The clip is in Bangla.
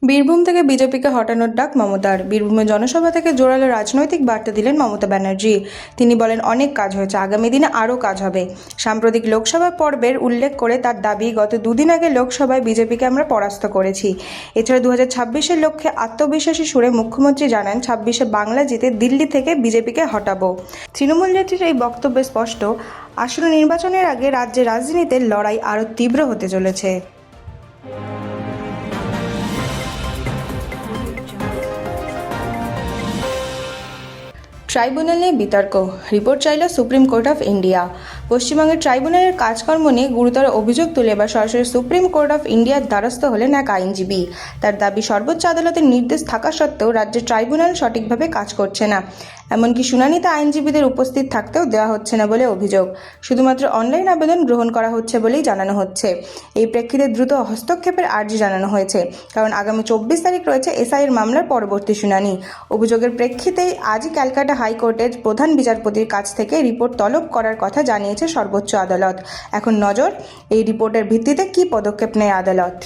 বীরভূম থেকে বিজেপিকে হটানোর ডাক মমতার। বীরভূমে জনসভা থেকে জোরালো রাজনৈতিক বার্তা দিলেন মমতা ব্যানার্জি। তিনি বলেন, অনেক কাজ হয়েছে, আগামী দিনে আরও কাজ হবে। সাম্প্রতিক লোকসভা পর্বের উল্লেখ করে তার দাবি, গত দুদিন আগে লোকসভায় বিজেপিকে আমরা পরাস্ত করেছি। এছাড়া 2026-এর লক্ষ্যে আত্মবিশ্বাসী সুরে মুখ্যমন্ত্রী জানান, 26-এ বাংলা জিতে দিল্লি থেকে বিজেপিকে হটাবো। তৃণমূল নেত্রীর এই বক্তব্যে স্পষ্ট, আসন্ন নির্বাচনের আগে রাজ্যের রাজনীতিতে লড়াই আরও তীব্র হতে চলেছে। ট্রাইব্যুনাল নিয়ে বিতর্ক, রিপোর্ট চাইল সুপ্রিম কোর্ট অফ ইন্ডিয়া। পশ্চিমবঙ্গের ট্রাইব্যুনালের কাজকর্ম নিয়ে গুরুতর অভিযোগ তুলে এবার সরাসরি সুপ্রিম কোর্ট অফ ইন্ডিয়ার দ্বারস্থ হলেন এক আইনজীবী। তার দাবি, সর্বোচ্চ আদালতের নির্দেশ থাকা সত্ত্বেও রাজ্যের ট্রাইব্যুনাল সঠিকভাবে কাজ করছে না। এমনকি শুনানিতে আইনজীবীদের উপস্থিত থাকতেও দেওয়া হচ্ছে না বলে অভিযোগ। শুধুমাত্র অনলাইন আবেদন গ্রহণ করা হচ্ছে বলেই জানানো হচ্ছে। এই প্রেক্ষিতে দ্রুত হস্তক্ষেপের আর্জি জানানো হয়েছে, কারণ আগামী 24 তারিখ রয়েছে এসআইয়ের মামলার পরবর্তী শুনানি। অভিযোগের প্রেক্ষিতেই আজই ক্যালকাটা হাইকোর্টের প্রধান বিচারপতির কাছ থেকে রিপোর্ট তলব করার কথা জানিয়েছে সর্বোচ্চ আদালত। এখন নজর, এই রিপোর্টের ভিত্তিতে কী পদক্ষেপ নেয় আদালত।